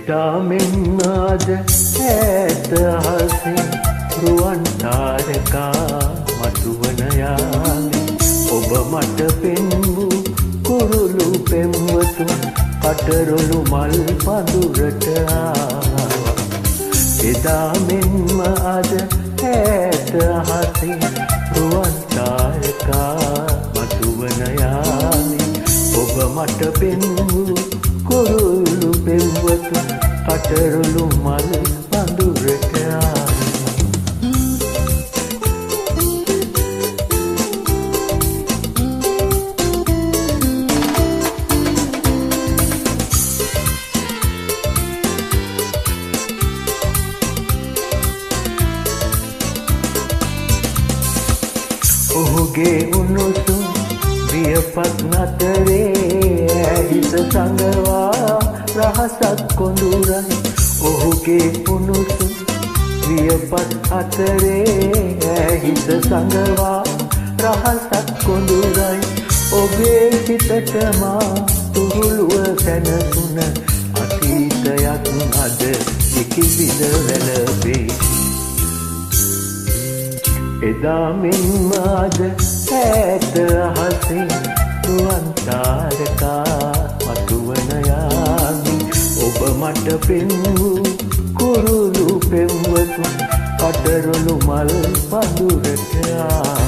එදා මෙන් අද ඈත අහසේ රුවන් තාරකා මතුවන යාමේ ඔබ මට පෙන්වූ කුරුළු පෙම්වතුන් කටරොළු මල් පඳුරට ආවා. එදා මෙන්ම අද ඈත අහසේ රුවන් තාරකා මතුවන යාමේ ඔබ මට පෙන්වූ කුරුළු පෙම්වතුන් කටරොළු මල් පඳුරට ආවා. ඔහුගේ උණුසුම් වියපත් නතරේ හිත සංගවා රහසක් කොඳුරයි. ඔහුගේ උණුසුම් වියපත් අතරේ හිත සංගවා රහසක් කොඳුරයි. ඔබේ සිතට මා තුරුළුව සැනසුන අතීතයක් අද ඉකිබිඳ වැළපේ. එදා මෙන්ම අද ඈත අහසේ රුවන් තාරකා මතුවන යාමේ ඔබ මට පෙන්වූ කුරුළු පෙම්වතුන් කටරොළු මල් පඳුරට ආවා.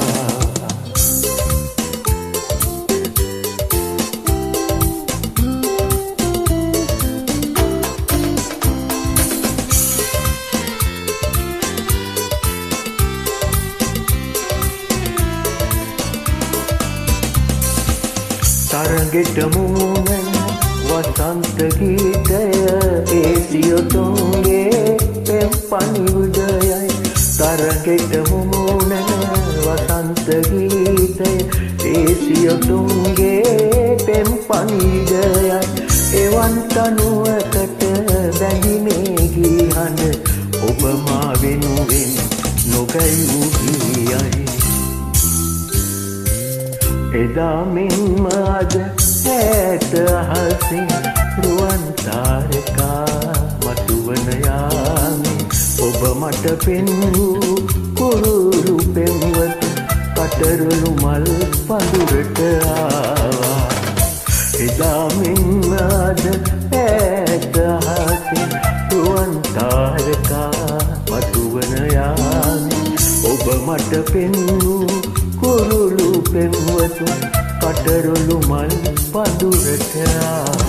තරගෙට මුමුණන වසන්ත ගීතය ඒ සියොතුන්ගේ පෙම් පණිවුඩයයි. තරගෙට මුමුණන වසන්ත ගීතය ඒ සියොතුන්ගේ පෙම් පණිවුඩයයි. එවන් තනුවකට බැඳිනේ ගී හඬ ඔබ මා වෙනුවෙන් නොගැයූ ගීයයි. එදා මෙන්ම අද ඈත අහසේ රුවන් තාරකා මතුවන යාමේ ඔබ මට පෙන්වූ කුරුළු පෙම්වතුන් කටරොළු මල් පඳුරට ආවා. එදා මෙන්ම අද ඈත අහසේ රුවන් තාරකා මතුවන යාමේ ඔබ මට පෙන්වූ කුරුළු පෙම්වතුන් කටරොළු මල් පඳුරට ආවා.